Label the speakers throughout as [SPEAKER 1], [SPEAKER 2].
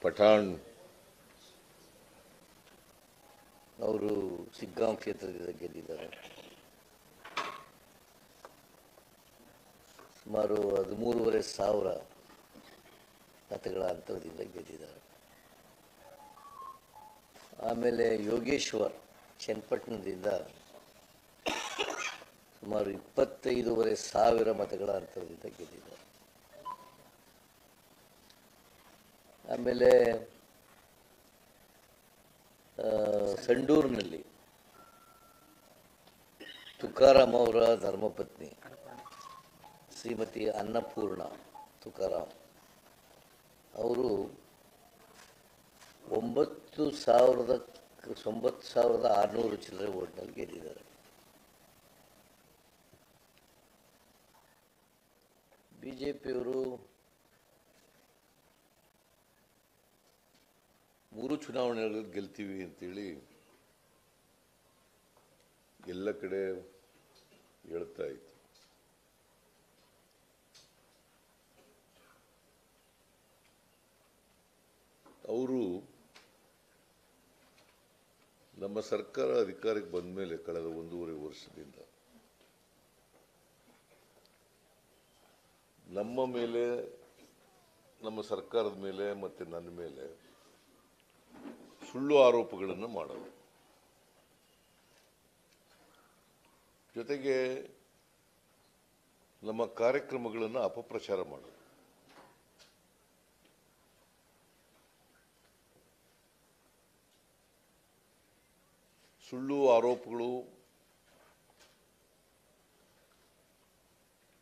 [SPEAKER 1] ಪಠಾಣ್ ಅವರು ಸಿಗ್ಗಾಂವ್ ಕ್ಷೇತ್ರದಿಂದ ಗೆದ್ದಿದ್ದಾರೆ. ಸುಮಾರು 13,500 ಮತಗಳ ಅಂತರದಿಂದ ಗೆದ್ದಿದ್ದಾರೆ. ಆಮೇಲೆ ಯೋಗೇಶ್ವರ್ ಚನ್ನಪಟ್ಟಣದಿಂದ ಸುಮಾರು 25,500 ಮತಗಳ ಅಂತರದಿಂದ ಗೆದ್ದಿದ್ದಾರೆ. ಆಮೇಲೆ ಸಂಡೂರಿನಲ್ಲಿ ತುಕಾರಾಮ್ ಅವರ ಧರ್ಮಪತ್ನಿ ಶ್ರೀಮತಿ ಅನ್ನಪೂರ್ಣ ತುಕಾರಾಮ್ ಅವರು 9,600 ಚಿಲ್ಲರೆ ಓಟ್ನಲ್ಲಿ ಗೆದ್ದಿದ್ದಾರೆ. ಬಿಜೆಪಿಯವರು 3 ಚುನಾವಣೆಗಳಲ್ಲಿ ಗೆಲ್ತೀವಿ ಅಂತೇಳಿ ಎಲ್ಲ ಕಡೆ ಹೇಳ್ತಾ ಇತ್ತು. ಅವರು ನಮ್ಮ ಸರ್ಕಾರ ಅಧಿಕಾರಕ್ಕೆ ಬಂದ ಮೇಲೆ ಕಳೆದ 1.5 ವರ್ಷದಿಂದ ನಮ್ಮ ಮೇಲೆ, ನಮ್ಮ ಸರ್ಕಾರದ ಮೇಲೆ ಮತ್ತು ನನ್ನ ಮೇಲೆ ಸುಳ್ಳು ಆರೋಪಗಳನ್ನು ಮಾಡೋದು, ಜೊತೆಗೆ ನಮ್ಮ ಕಾರ್ಯಕ್ರಮಗಳನ್ನು ಅಪಪ್ರಚಾರ ಮಾಡೋದು. ಸುಳ್ಳು ಆರೋಪಗಳು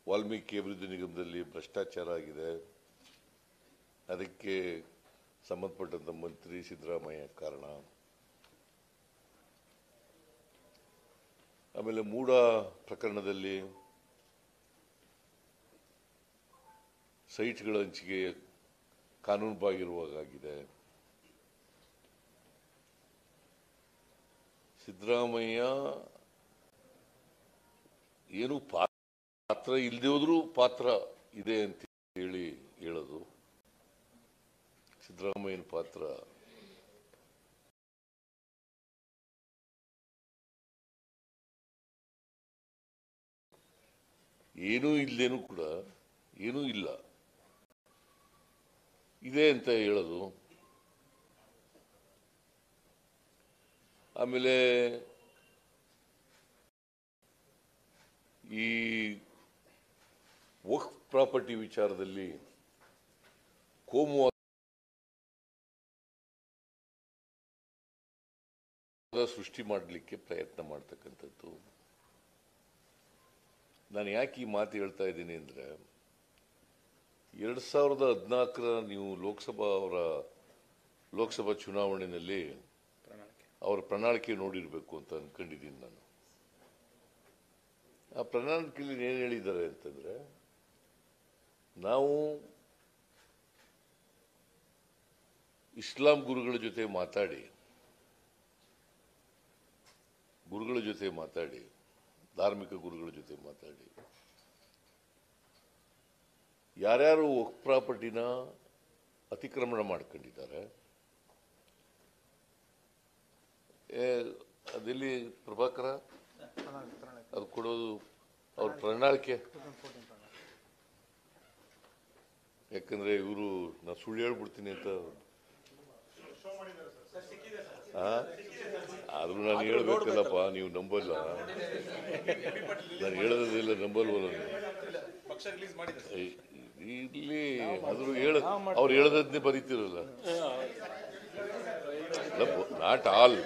[SPEAKER 1] ವಾಲ್ಮೀಕಿ ಅಭಿವೃದ್ಧಿ ನಿಗಮದಲ್ಲಿ ಭ್ರಷ್ಟಾಚಾರ ಆಗಿದೆ, ಅದಕ್ಕೆ ಸಂಬಂಧಪಟ್ಟಂತ ಮಂತ್ರಿ ಸಿದ್ದರಾಮಯ್ಯ ಕಾರಣ. ಆಮೇಲೆ ಮೂಡ ಪ್ರಕರಣದಲ್ಲಿ ಸೈಟ್ಗಳ ಹಂಚಿಕೆ ಕಾನೂನುಬಾಹಿರವಾಗಿದೆ. ಸಿದ್ದರಾಮಯ್ಯ ಏನು ಪಾತ್ರ ಇಲ್ಲದೆ ಹೋದ್ರೂ ಪಾತ್ರ ಇದೆ ಅಂತ ಹೇಳೋದು. ಸಿದ್ದರಾಮಯ್ಯನ ಪಾತ್ರ ಏನೂ ಇಲ್ಲೇನೂ ಕೂಡ ಏನೂ ಇಲ್ಲ ಇದೆ ಅಂತ ಹೇಳೋದು. ಆಮೇಲೆ ಈ ವಕ್ಫ್ ಪ್ರಾಪರ್ಟಿ ವಿಚಾರದಲ್ಲಿ ಕೋಮುವಾದ ಸೃಷ್ಟಿ ಮಾಡಲಿಕ್ಕೆ ಪ್ರಯತ್ನ ಮಾಡ್ತಕ್ಕಂಥದ್ದು. ನಾನು ಯಾಕೆ ಈ ಮಾತು ಹೇಳ್ತಾ ಇದ್ದೀನಿ ಅಂದರೆ, 2014 ನೀವು ಲೋಕಸಭಾ ಚುನಾವಣೆಯಲ್ಲಿ ಅವರ ಪ್ರಣಾಳಿಕೆ ನೋಡಿರಬೇಕು ಅಂತ ಅನ್ಕೊಂಡಿದ್ದೀನಿ ನಾನು. ಆ ಪ್ರಣಾಳಿಕೆಯಲ್ಲಿ ಏನು ಹೇಳಿದ್ದಾರೆ ಅಂತಂದ್ರೆ, ನಾವು ಇಸ್ಲಾಂ ಗುರುಗಳ ಜೊತೆ ಮಾತಾಡಿ ಧಾರ್ಮಿಕ ಗುರುಗಳ ಜೊತೆ ಮಾತಾಡಿ ಯಾರ್ಯಾರು ವಕ್ಫ್ ಪ್ರಾಪರ್ಟಿನ ಅತಿಕ್ರಮಣ ಮಾಡ್ಕೊಂಡಿದ್ದಾರೆ, ಅದೆಲ್ಲಿ ಪ್ರಭಾಕರ ಅದು ಕೊಡೋದು ಅವ್ರ ಪ್ರಣಾಳಿಕೆ. ಯಾಕಂದ್ರೆ ಇವರು ನಾ ಸುಳ್ಳು ಹೇಳ್ಬಿಡ್ತೀನಿ ಅಂತ ಆದ್ರೂ ನಾನು ಹೇಳ್ಬೇಕಲ್ಲಪ್ಪ, ನೀವು ನಂಬಲ್ಲ. ನಾನು ಹೇಳೋದಿಲ್ಲ, ನಂಬಲ್ವಲ್ಲ ಇಲ್ಲಿ. ಆದ್ರೂ ಅವ್ರು ಹೇಳದನ್ನೇ ಬರೀತಿರಲ್ಲ. ನಾಟ್ ಆಲ್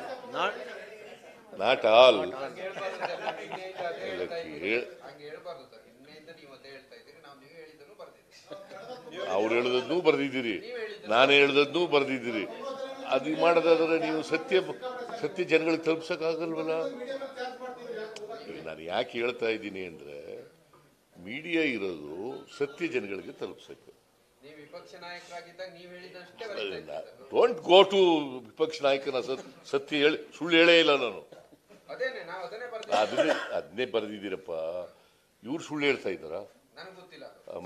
[SPEAKER 1] ಅವ್ರು ಹೇಳದನ್ನೂ ಬರೆದಿದ್ದೀರಿ, ನಾನು ಹೇಳದನ್ನೂ ಬರೆದಿದ್ದೀರಿ. ಅದು ಮಾಡೋದಾದ್ರೆ ನೀವು ಸತ್ಯ ಜನಗಳಿಗೆ ತಲುಪಿಸಕ್ಕಾಗಲ್ವಲ್ಲ. ನಾನು ಯಾಕೆ ಹೇಳ್ತಾ ಇದ್ದೀನಿ ಅಂದ್ರೆ, ಮೀಡಿಯಾ ಇರೋದು ಸತ್ಯ ಜನಗಳಿಗೆ ತಲುಪಿಸಕ್ಕೆ. ಡೋಂಟ್ ಗೋ ಟು ವಿಪಕ್ಷ ನಾಯಕನ ಸತ್ಯ ಹೇಳಿ ಸುಳ್ಳು ಹೇಳೇ ಇಲ್ಲ ನಾನು. ಅದನ್ನೇ ಬರೆದಿದ್ದೀರಪ್ಪ. ಇವ್ರು ಸುಳ್ಳು ಹೇಳ್ತಾ ಇದ್ದಾರ?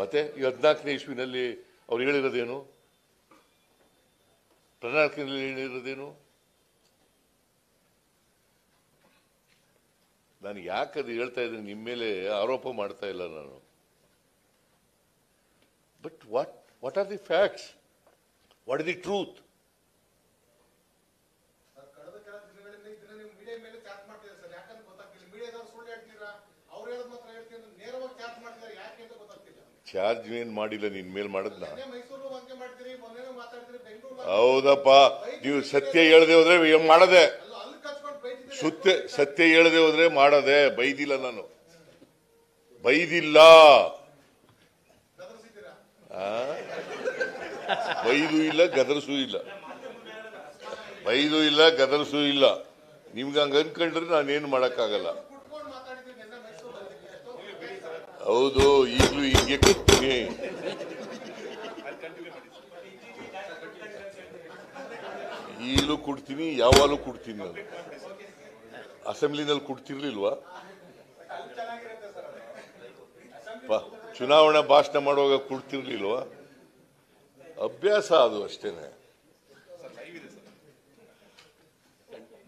[SPEAKER 1] ಮತ್ತೆ ಈ 14ನೇ ಇಸ್ವಿನಲ್ಲಿ ಅವ್ರು ಹೇಳಿರೋದೇನು? ಪ್ರಣಾಳಿಕೆಯಲ್ಲಿ ಹೇಳಿರೋದೇನು? ನಾನು ಯಾಕೆ ಅದು ಹೇಳ್ತಾ ಇದ್ದೀನಿ, ನಿಮ್ಮ ಮೇಲೆ ಆರೋಪ ಮಾಡ್ತಾ ಇಲ್ಲ ನಾನು. But what are the facts? What is the truth? Charge ಏನ್ ಮಾಡಿಲ್ಲ, ನಿನ್ ಮೇಲೆ ಮಾಡದ್ನ? ಹೌದಪ್ಪ, ನೀವು ಸತ್ಯ ಹೇಳದೆ ಹೋದ್ರೆ ಮಾಡದೆ, ಸತ್ಯ ಹೇಳದೆ ಹೋದ್ರೆ ಮಾಡದೆ. ಬೈದಿಲ್ಲ, ನಾನು ಬೈದಿಲ್ಲ, ಬೈದು ಇಲ್ಲ, ಗದರ್ಸೂ ಇಲ್ಲ, ಬೈದು ಇಲ್ಲ, ಗದರ್ಸೂ ಇಲ್ಲ. ನಿಮ್ಗೆ ಹಂಗ ಅನ್ಕೊಂಡ್ರೆ ನಾನೇನು ಮಾಡಕ್ಕಾಗಲ್ಲ. ಹೌದು, ಈಗಲೂ ಹೀಗೆ ಕೊಡ್ತೀನಿ. ಈಗಲೂ ಕೊಡ್ತೀನಿ, ಯಾವಾಗಲೂ ಕೊಡ್ತೀನಿ. ನಾನು ಅಸೆಂಬ್ಲಿನಲ್ಲಿ ಕೊಡ್ತಿರ್ಲಿಲ್ವಾ? ಚುನಾವಣಾ ಭಾಷಣ ಮಾಡುವಾಗ ಕೊಡ್ತಿರ್ಲಿಲ್ವಾ? ಅಭ್ಯಾಸ ಅದು ಅಷ್ಟೇನೆ.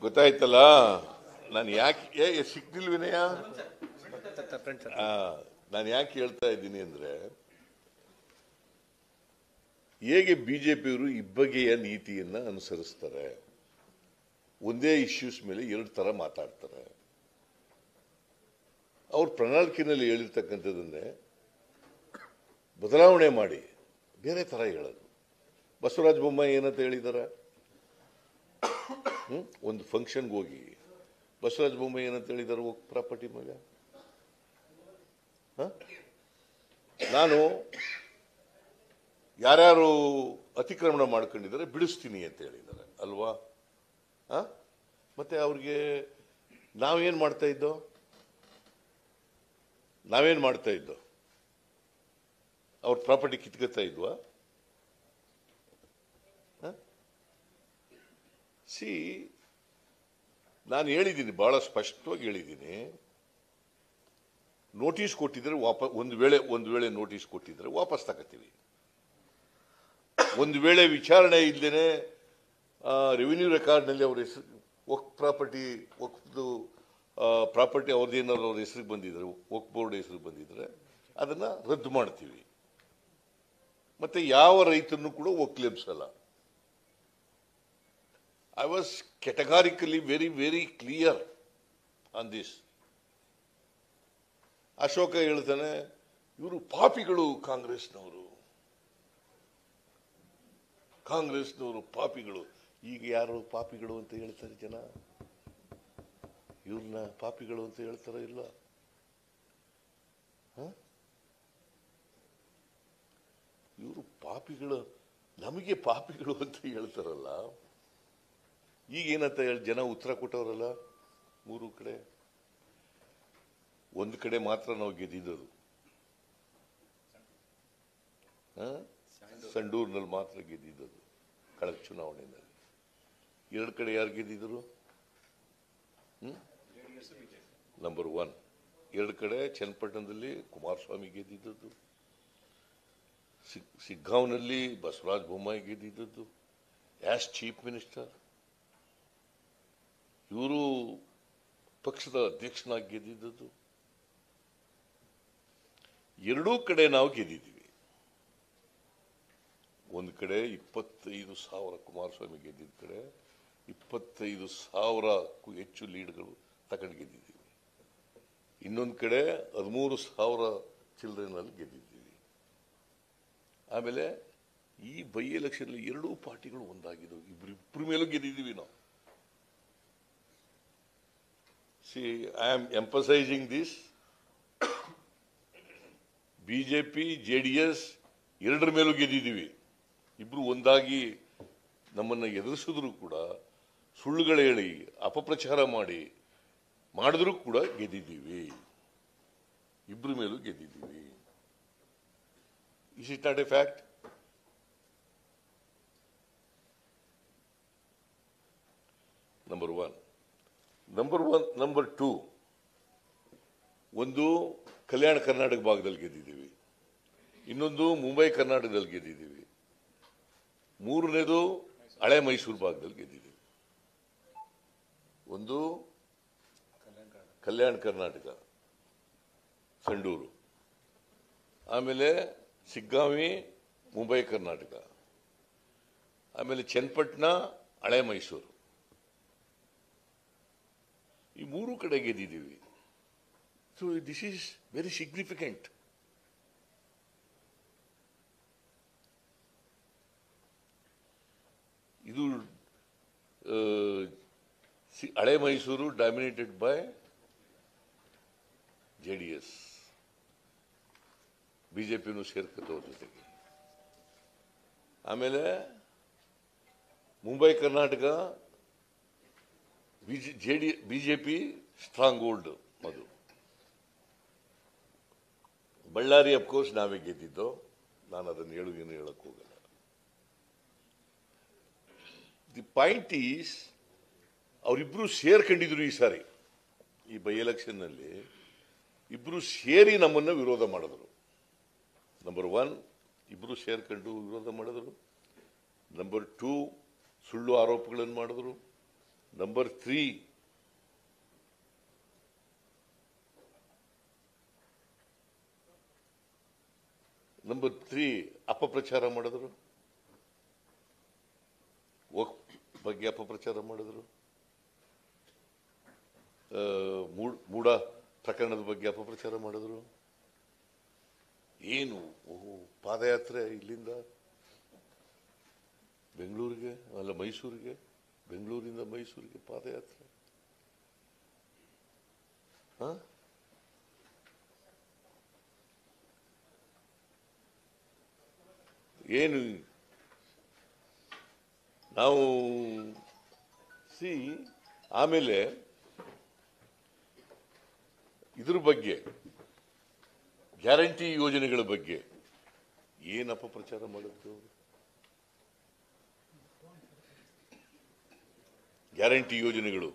[SPEAKER 1] ಗೊತ್ತಾಯ್ತಲ್ಲ? ನಾನು ಯಾಕೆ ಸಿಕ್ತಿಲ್ ವಿನಯ, ನಾನು ಯಾಕೆ ಹೇಳ್ತಾ ಇದ್ದೀನಿ ಅಂದ್ರೆ, ಹೇಗೆ ಬಿಜೆಪಿಯವರು ಇಬ್ಬಗೆಯ ನೀತಿಯನ್ನ ಅನುಸರಿಸ್ತಾರೆ. ಒಂದೇ ಇಶ್ಯೂಸ್ ಮೇಲೆ ಎರಡು ತರ ಮಾತಾಡ್ತಾರೆ. ಅವ್ರ ಪ್ರಣಾಳಿಕೆಯಲ್ಲಿ ಹೇಳಿರ್ತಕ್ಕಂಥದ್ದನ್ನೇ ಬದಲಾವಣೆ ಮಾಡಿ ಬೇರೆ ತರ ಹೇಳೋದು. ಬಸವರಾಜ ಬೊಮ್ಮಾಯಿ ಏನಂತ ಹೇಳಿದಾರೆ? ಒಂದು ಫಂಕ್ಷನ್ಗೆ ಹೋಗಿ ಬಸವರಾಜ ಬೊಮ್ಮಾಯಿ ಏನಂತ ಹೇಳಿದಾರೆ? ಪ್ರಾಪರ್ಟಿ ಮೇಲೆ ನಾನು ಯಾರ್ಯಾರು ಅತಿಕ್ರಮಣ ಮಾಡ್ಕೊಂಡಿದ್ದಾರೆ ಬಿಡಿಸ್ತೀನಿ ಅಂತ ಹೇಳಿದ್ದಾರೆ ಅಲ್ವಾ? ಮತ್ತೆ ಅವ್ರಿಗೆ ನಾವೇನ್ ಮಾಡ್ತಾ ಇದ್ದೋ? ಅವ್ರ ಪ್ರಾಪರ್ಟಿ ಕಿತ್ಕೊತಾ ಇದ್ವಾ? ನಾನು ಹೇಳಿದ್ದೀನಿ, ಬಹಳ ಸ್ಪಷ್ಟವಾಗಿ ಹೇಳಿದ್ದೀನಿ. ನೋಟಿಸ್ ಕೊಟ್ಟಿದ್ರೆ ಒಂದು ವೇಳೆ ನೋಟಿಸ್ ಕೊಟ್ಟಿದ್ರೆ ವಾಪಸ್ ತಗೋತೀವಿ. ಒಂದು ವೇಳೆ ವಿಚಾರಣೆ ಇಲ್ಲದೇನೆ ರೆವಿನ್ಯೂ ರೆಕಾರ್ಡ್ನಲ್ಲಿ ಅವ್ರ ಹೆಸರು ಪ್ರಾಪರ್ಟಿ ಅವ್ರದ್ದೇನಾದ್ರು ಅವ್ರ ಹೆಸರಿಗೆ ಬಂದಿದ್ರೆ, ವಕ್ಫ್ ಬೋರ್ಡ್ ಹೆಸರಿಗೆ ಬಂದಿದ್ರೆ ಅದನ್ನ ರದ್ದು ಮಾಡ್ತೀವಿ. ಮತ್ತೆ ಯಾವ ರೈತರನ್ನು ಕೂಡ ಒಕ್ಲೆಬ್ಸಲ್ಲ. I was categorically very clear on this. Ashok ಹೇಳ್ತಾನೆ, ಇವರು ಪಾಪಿಗಳು, ಕಾಂಗ್ರೆಸ್ನವರು ಪಾಪಿಗಳು. ಈಗ ಯಾರು ಪಾಪಿಗಳು ಅಂತ ಹೇಳ್ತಾರೆ ಜನ? ಇವ್ರನ್ನ ಪಾಪಿಗಳು ಅಂತ ಹೇಳ್ತಾರ? ಇಲ್ಲ. ಇವರು ಪಾಪಿಗಳು, ನಮಗೆ ಪಾಪಿಗಳು ಅಂತ ಹೇಳ್ತಾರಲ್ಲ. ಈಗ ಏನಂತ ಹೇಳಿ ಜನ ಉತ್ತರ ಕೊಟ್ಟವರಲ್ಲ. ಮೂರು ಕಡೆ, ಒಂದು ಕಡೆ ಮಾತ್ರ ನಾವು ಗೆದ್ದಿದ್ದದು, ಸಂಡೂರಿನಲ್ಲಿ ಮಾತ್ರ ಗೆದ್ದಿದ್ದದು ಕಳೆದ ಚುನಾವಣೆಯಲ್ಲಿ. ಎರಡು ಕಡೆ ಯಾರು ಗೆದ್ದಿದ್ರು? ನಂಬರ್ 1. ಎರಡು ಕಡೆ ಚನ್ನಪಟ್ಟಣದಲ್ಲಿ ಕುಮಾರಸ್ವಾಮಿ ಗೆದ್ದಿದ್ದದ್ದು, ಸಿಗ್ಗಾಂವ್ನಲ್ಲಿ ಬಸವರಾಜ ಬೊಮ್ಮಾಯಿ ಗೆದ್ದಿದ್ದದ್ದು ಆಸ್ ಚೀಫ್ ಮಿನಿಸ್ಟರ್. ಇವರು ಪಕ್ಷದ ಅಧ್ಯಕ್ಷನಾಗಿ ಗೆದ್ದಿದ್ದದ್ದು. ಎರಡೂ ಕಡೆ ನಾವು ಗೆದ್ದಿದ್ದೀವಿ. ಒಂದು ಕಡೆ 25,000 ಕುಮಾರಸ್ವಾಮಿ ಗೆದ್ದಿದ್ದ ಕಡೆ 25,000ಕ್ಕೂ ಹೆಚ್ಚು ಲೀಡ್ಗಳು ತಗೊಂಡು ಗೆದ್ದಿದ್ದೀವಿ. ಇನ್ನೊಂದು ಕಡೆ 13,000 ಚಿಲ್ಡ್ರನ್ನಲ್ಲಿ ಗೆದ್ದಿದ್ದೀವಿ. ಆಮೇಲೆ ಈ ಬೈ ಎಲೆಕ್ಷನ್ ಎರಡೂ ಪಾರ್ಟಿಗಳು ಒಂದಾಗಿದ್ದವು. ಇಬ್ಬರ ಮೇಲೂ ಗೆದ್ದಿದ್ದೀವಿ ನಾವು. See, I am emphasizing this. BJP JDS ಎರಡರ ಮೇಲೂ ಗೆದ್ದಿದ್ದೀವಿ. ಇಬ್ರು ಒಂದಾಗಿ ನಮ್ಮನ್ನು ಎದುರಿಸಿದ್ರು ಕೂಡ, ಸುಳ್ಳುಗಳು ಹೇಳಿ ಅಪಪ್ರಚಾರ ಮಾಡಿದ್ರೂ ಕೂಡ ಗೆದ್ದಿದ್ದೀವಿ. ಇಬ್ರ ಮೇಲೂ ಗೆದ್ದಿದ್ದೀವಿ. Is it not a fact? Number 1. Number 2, ಒಂದು ಕಲ್ಯಾಣ ಕರ್ನಾಟಕ ಭಾಗದಲ್ಲಿ ಗೆದ್ದಿದ್ದೀವಿ, ಇನ್ನೊಂದು ಮುಂಬೈ ಕರ್ನಾಟಕದಲ್ಲಿ ಗೆದ್ದಿದ್ದೀವಿ, ಮೂರನೇದು ಹಳೆ ಮೈಸೂರು ಭಾಗದಲ್ಲಿ ಗೆದ್ದಿದ್ದೀವಿ. ಒಂದು ಕಲ್ಯಾಣ ಕರ್ನಾಟಕ ಸಂಡೂರು, ಆಮೇಲೆ ಸಿಗ್ಗಾಂವಿ ಮುಂಬೈ ಕರ್ನಾಟಕ, ಆಮೇಲೆ ಚನ್ನಪಟ್ಟಣ ಹಳೆ ಮೈಸೂರು, ಈ ಮೂರು ಕಡೆ ಗೆದ್ದಿದ್ದೀವಿ. So this is very significant. ಇದು ಹಳೆ ಮೈಸೂರು ಡಾಮಿನೇಟೆಡ್ ಬೈ JDS, ಬಿಜೆಪಿನೂ ಸೇರ್ಕತ್ತವ್ರ ಜೊತೆಗೆ. ಆಮೇಲೆ Mumbai Karnataka BJP strong hold ಅದು. ಬಳ್ಳಾರಿ ಅಫ್ಕೋರ್ಸ್ ನಾವೇ ಗೆದ್ದಿದ್ದು, ನಾನು ಅದನ್ನು ಹೇಳಕ್ ಹೋಗಲ್ಲ. ದಿ ಪಾಯಿಂಟ್ ಈಸ್ ಅವರಿಬ್ರು ಸೇರ್ಕೊಂಡಿದ್ರು ಈ ಸಾರಿ. ಈ ಬೈ ಎಲೆಕ್ಷನ್ ನಲ್ಲಿ ಇಬ್ರು ಸೇರಿ ನಮ್ಮನ್ನ ವಿರೋಧ ಮಾಡಿದ್ರು. ನಂಬರ್ 1 ಇಬ್ರು ಸೇರ್ಕೊಂಡು ವಿರೋಧ ಮಾಡಿದ್ರು. ನಂಬರ್ 2 ಸುಳ್ಳು ಆರೋಪಗಳನ್ನು ಮಾಡಿದ್ರು. ನಂಬರ್ 3 ಅಪಪ್ರಚಾರ ಮಾಡಿದ್ರು. ಬಗ್ಗೆ ಅಪಪ್ರಚಾರ ಮಾಡಿದ್ರು. ಮೂಢ ಪ್ರಕರಣದ ಬಗ್ಗೆ ಅಪಪ್ರಚಾರ ಮಾಡಿದ್ರು. ಏನು ಪಾದಯಾತ್ರೆ ಇಲ್ಲಿಂದ ಬೆಂಗಳೂರಿಗೆ, ಅಲ್ಲ ಮೈಸೂರಿಗೆ, ಬೆಂಗಳೂರಿಂದ ಮೈಸೂರಿಗೆ ಪಾದಯಾತ್ರೆ. ಏನು ನಾವು ಆಮೇಲೆ ಇದ್ರ ಬಗ್ಗೆ ಗ್ಯಾರಂಟಿ ಯೋಜನೆಗಳ ಬಗ್ಗೆ ಏನು ಅಪಪ್ರಚಾರ ಮಾಡಿದ್ರು. ಗ್ಯಾರಂಟಿ ಯೋಜನೆಗಳು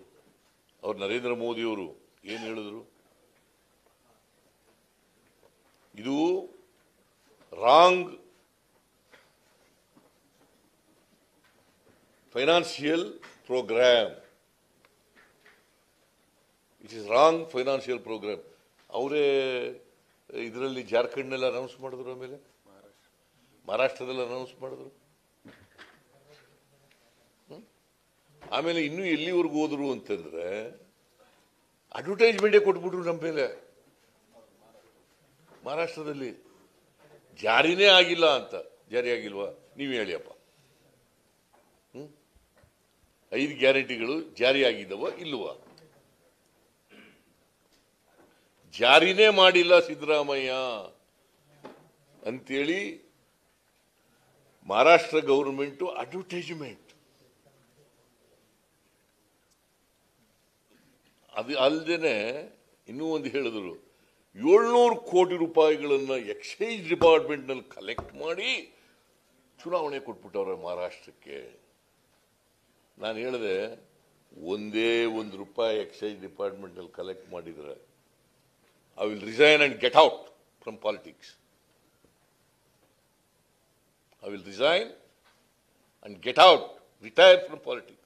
[SPEAKER 1] ಅವ್ರು ನರೇಂದ್ರ ಮೋದಿ ಅವರು ಏನು ಹೇಳಿದ್ರು, ಇದು wrong financial programme, it is wrong financial programme. ಅವರೇ ಇದರಲ್ಲಿ ಜಾರ್ಖಂಡ್ನೆಲ್ಲ ಅನೌನ್ಸ್ ಮಾಡಿದ್ರು, ಆಮೇಲೆ ಮಹಾರಾಷ್ಟ್ರದಲ್ಲಿ ಅನೌನ್ಸ್ ಮಾಡಿದ್ರು. ಆಮೇಲೆ ಇನ್ನೂ ಎಲ್ಲಿವರೆಗೂ ಹೋದ್ರು ಅಂತಂದ್ರೆ ಅಡ್ವರ್ಟೈಸ್ಮೆಂಟೇ ಕೊಟ್ಬಿಟ್ರು ನಮ್ಮ ಮೇಲೆ. ಮಹಾರಾಷ್ಟ್ರದಲ್ಲಿ ಜಾರಿನೇ ಆಗಿಲ್ಲ ಅಂತ. ಜಾರಿ ಆಗಿಲ್ವಾ? ನೀವು ಹೇಳಿಯಪ್ಪ. 5 ಗ್ಯಾರಂಟಿಗಳು ಜಾರಿ ಆಗಿದ್ದವ ಇಲ್ವಾ? ಜಾರಿನೇ ಮಾಡಿಲ್ಲ ಸಿದ್ದರಾಮಯ್ಯ ಅಂತೇಳಿ ಮಹಾರಾಷ್ಟ್ರ ಗೌರ್ಮೆಂಟ್ ಅಡ್ವರ್ಟೈಸ್ಮೆಂಟ್. ಅದು ಅಲ್ಲದೇನೆ ಇನ್ನೂ ಒಂದು ಹೇಳಿದ್ರು, 700 ಕೋಟಿ ರೂಪಾಯಿಗಳನ್ನ ಎಕ್ಸೈಸ್ ಡಿಪಾರ್ಟ್ಮೆಂಟ್ ನಲ್ಲಿ ಕಲೆಕ್ಟ್ ಮಾಡಿ ಚುನಾವಣೆ ಕೊಟ್ಬಿಟ್ಟವ್ರೆ ಮಹಾರಾಷ್ಟ್ರಕ್ಕೆ. ನಾನು ಹೇಳಿದೆ, ಒಂದೇ ₹1 ಎಕ್ಸೈಸ್ ಡಿಪಾರ್ಟ್ಮೆಂಟ್ ನಲ್ಲಿ ಕಲೆಕ್ಟ್ ಮಾಡಿದ್ರೆ I will resign and get out from politics. I will resign and get out, retire from politics.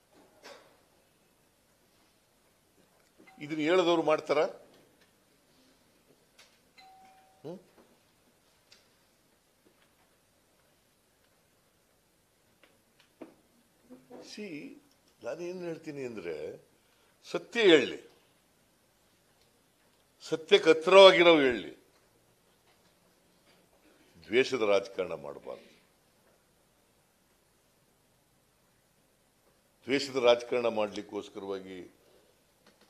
[SPEAKER 1] ಇದನ್ನು ಹೇಳಿದವರು ಮಾಡ್ತಾರ? ನಾನೇನು ಹೇಳ್ತೀನಿ ಅಂದ್ರೆ, ಸತ್ಯ ಹೇಳಿ, ಸತ್ಯಕ್ಕೆ ಹತ್ತಿರವಾಗಿರೋ ಹೇಳಿ, ದ್ವೇಷದ ರಾಜಕಾರಣ ಮಾಡಬಾರ್ದು. ದ್ವೇಷದ ರಾಜಕಾರಣ ಮಾಡಲಿಕ್ಕೋಸ್ಕರವಾಗಿ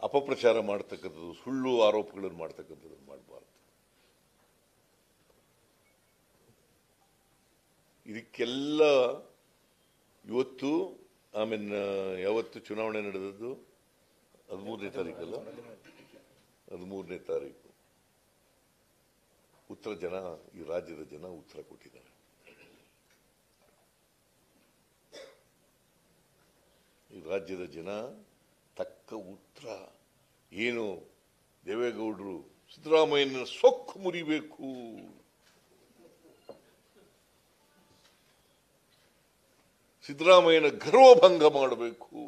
[SPEAKER 1] ಅಪಪ್ರಚಾರ ಮಾಡ್ತಕ್ಕಂಥದ್ದು, ಸುಳ್ಳು ಆರೋಪಗಳನ್ನು ಮಾಡ್ತಕ್ಕಂಥದ್ದು ಮಾಡಬಾರ್ದು. ಇದಕ್ಕೆಲ್ಲ ಇವತ್ತು ಆಮೇಲೆ ಯಾವತ್ತು ಚುನಾವಣೆ ನಡೆದದ್ದು 13ನೇ ತಾರೀಕಲ್ಲ, 13ನೇ ತಾರೀಕು ಈ ರಾಜ್ಯದ ಜನ ಉತ್ತರ ಕೊಟ್ಟಿದ್ದಾರೆ. ಈ ರಾಜ್ಯದ ಜನ ತಕ್ಕ ಉತ್ತರ ಏನು, ದೇವೇಗೌಡರು ಸಿದ್ದರಾಮಯ್ಯನ ಸೊಕ್ಕು ಮುರಿಬೇಕು, ಸಿದ್ದರಾಮಯ್ಯನ ಗರ್ವಭಂಗ ಮಾಡಬೇಕು.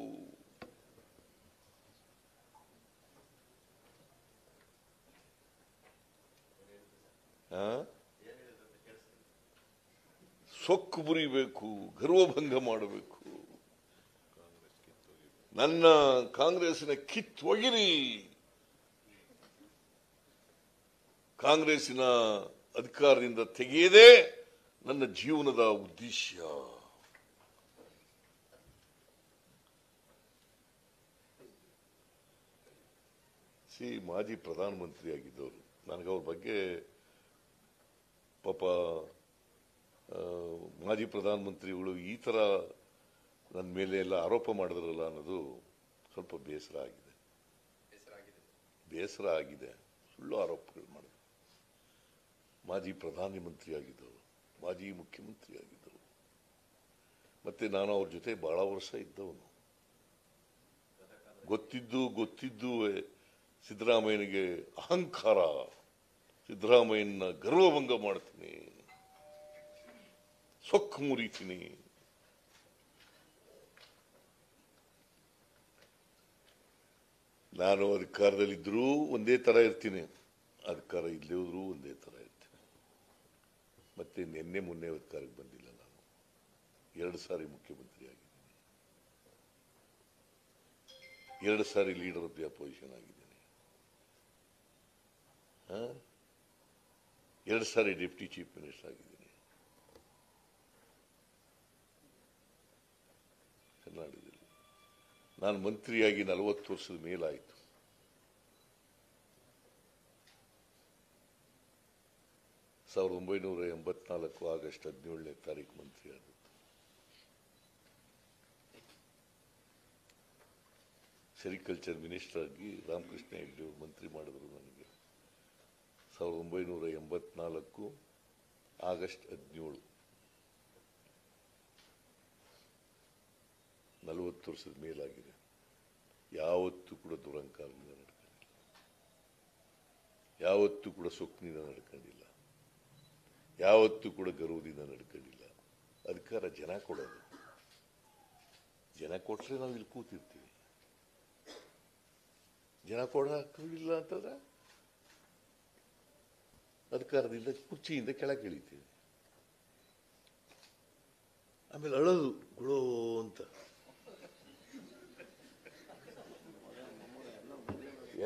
[SPEAKER 1] ಸೊಕ್ಕು ಮುರಿಬೇಕು, ಗರ್ವಭಂಗ ಮಾಡಬೇಕು. ನನ್ನ ಕಾಂಗ್ರೆಸ್ಸಿನ ಕಿತ್ತೊಗಿರಿ, ಕಾಂಗ್ರೆಸ್ಸಿನ ಅಧಿಕಾರದಿಂದ ತೆಗೆಯದೇ ನನ್ನ ಜೀವನದ ಉದ್ದೇಶ. ಮಾಜಿ ಪ್ರಧಾನಮಂತ್ರಿ ಆಗಿದ್ದವರು, ನನಗೆ ಅವ್ರ ಬಗ್ಗೆ ಪಾಪ ಮಾಜಿ ಪ್ರಧಾನಮಂತ್ರಿಗಳು ಈ ತರ ನನ್ನ ಮೇಲೆ ಎಲ್ಲ ಆರೋಪ ಮಾಡಿದ್ರಲ್ಲ ಅನ್ನೋದು ಸ್ವಲ್ಪ ಬೇಸರ ಆಗಿದೆ. ಸುಳ್ಳು ಆರೋಪಗಳು ಮಾಡಿದ್ರು. ಮಾಜಿ ಪ್ರಧಾನಮಂತ್ರಿ ಆಗಿದ್ದವರು, ಮಾಜಿ ಮುಖ್ಯಮಂತ್ರಿ ಆಗಿದ್ದವರು, ಮತ್ತೆ ನಾನು ಅವ್ರ ಜೊತೆ ಬಹಳ ವರ್ಷ ಇದ್ದವನು. ಗೊತ್ತಿದ್ದು ಸಿದ್ದರಾಮಯ್ಯನಿಗೆ ಅಹಂಕಾರ, ಸಿದ್ದರಾಮಯ್ಯನ ಗರ್ವಭಂಗ ಮಾಡ್ತೀನಿ, ಸೊಕ್ಕು ಮುರಿತೀನಿ. ನಾನು ಅಧಿಕಾರದಲ್ಲಿದ್ದರೂ ಒಂದೇ ತರ ಇರ್ತೀನಿ, ಅಧಿಕಾರ ಇಲ್ಲದೇ ಹೋದ್ರೂ ಒಂದೇ ತರ ಇರ್ತೀನಿ. ಮತ್ತೆ ನಿನ್ನೆ ಮೊನ್ನೆ ಅಧಿಕಾರಕ್ಕೆ ಬಂದಿಲ್ಲ. ನಾನು 2 ಸಾರಿ ಮುಖ್ಯಮಂತ್ರಿ ಆಗಿದ್ದೀನಿ, 2 ಸಾರಿ ಲೀಡರ್ ಆಫ್ ದಿ ಅಪೋಸಿಷನ್ ಆಗಿದ್ದೀನಿ, 2 ಸಾರಿ ಡೆಪ್ಟಿ ಚೀಫ್ ಮಿನಿಸ್ಟರ್ ಆಗಿದ್ದೀನಿ. ಕರ್ನಾಟಕದಲ್ಲಿ ನಾನು ಮಂತ್ರಿಯಾಗಿ 40 ವರ್ಷದ ಮೇಲಾಯಿತು. ಸಾವಿರದ 1984 ಆಗಸ್ಟ್ 17ನೇ ತಾರೀಕು ಮಂತ್ರಿ ಆದದ್ದು. ಸೆರಿಕಲ್ಚರ್ ಮಿನಿಸ್ಟರ್ ಆಗಿ ರಾಮಕೃಷ್ಣ ಹೆಗ್ಡೆ ಅವರು ಮಂತ್ರಿ ಮಾಡಿದ್ರು ನನಗೆ 1984 ಆಗಸ್ಟ್ 17. 40 ವರ್ಷದ ಮೇಲಾಗಿದೆ. ಯಾವತ್ತೂ ಕೂಡ ದುರಂಕಾರದಿಂದ ನಡ್ಕೊಂಡಿಲ್ಲ, ಯಾವತ್ತೂ ಕೂಡ ಸೊಕ್ಕಿನಿಂದ ನಡ್ಕೊಂಡಿಲ್ಲ, ಯಾವತ್ತೂ ಕೂಡ ಗರ್ವದಿಂದ ನಡ್ಕೊಂಡಿಲ್ಲ. ಅಧಿಕಾರ ಜನ ಕೊಡೋದು, ಜನ ಕೊಟ್ರೆ ನಾವು ಇಲ್ಲಿ ಕೂತಿರ್ತೀವಿ. ಜನ ಕೊಡೋಕ್ಕಿಲ್ಲ ಅಂತಂದ್ರೆ ಅಧಿಕಾರದಿಂದ ಕುರ್ಚಿಯಿಂದ ಕೆಳಗೆ ಇಳಿತೀವಿ. ಆಮೇಲೆ ಅಳೋದು ಗುಳೋ ಅಂತ.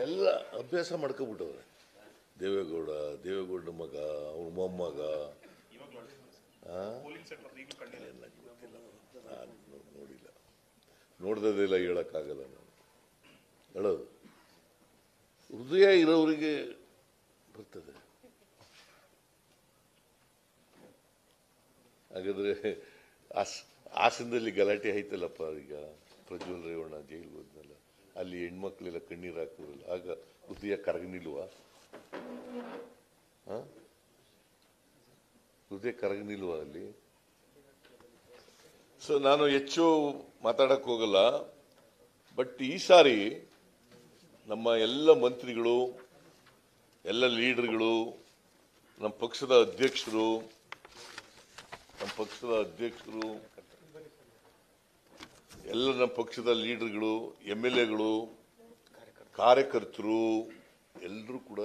[SPEAKER 1] ಎಲ್ಲ ಅಭ್ಯಾಸ ಮಾಡ್ಕೊಬಿಟ್ಟವ್ರೆ. ದೇವೇಗೌಡ ಮಗ, ಅವ್ರ ಮೊಮ್ಮಗ, ನೋಡಿಲ್ಲ, ನೋಡ್ದದೆಲ್ಲ ಹೇಳಕ್ಕಾಗಲ್ಲ. ನಾನು ಹೇಳೋದು ಹೃದಯ ಇರೋರಿಗೆ ಬರ್ತದೆ. ಹಾಗಾದ್ರೆ ಹಾಸನದಲ್ಲಿ ಗಲಾಟೆ ಆಯ್ತಲ್ಲಪ್ಪ, ಈಗ ಪ್ರಜ್ವಲ್ ರೇವಣ್ಣ ಜೈಲಿಗೆ ಹೋದ್ನಲ್ಲ, ಅಲ್ಲಿ ಹೆಣ್ಮಕ್ಳೆಲ್ಲ ಕಣ್ಣೀರು ಹಾಕಿದ್ರಲ್ಲ, ಆಗ ಹೃದಯ ಕರಗನಿಲ್ವಾ? ಹೃದಯ ಕರಗನಿಲ್ವಾ ಅಲ್ಲಿ? ಸೊ ನಾನು ಹೆಚ್ಚು ಮಾತಾಡಕ್ ಹೋಗಲ್ಲ. ಬಟ್ ಈ ಸಾರಿ ನಮ್ಮ ಎಲ್ಲ ಮಂತ್ರಿಗಳು, ಎಲ್ಲ ಲೀಡರ್ಗಳು, ನಮ್ಮ ಪಕ್ಷದ ಅಧ್ಯಕ್ಷರು, ಎಲ್ಲ ನಮ್ಮ ಪಕ್ಷದ ಲೀಡರ್ಗಳು, MLAಗಳು, ಕಾರ್ಯಕರ್ತರು ಎಲ್ಲರೂ ಕೂಡ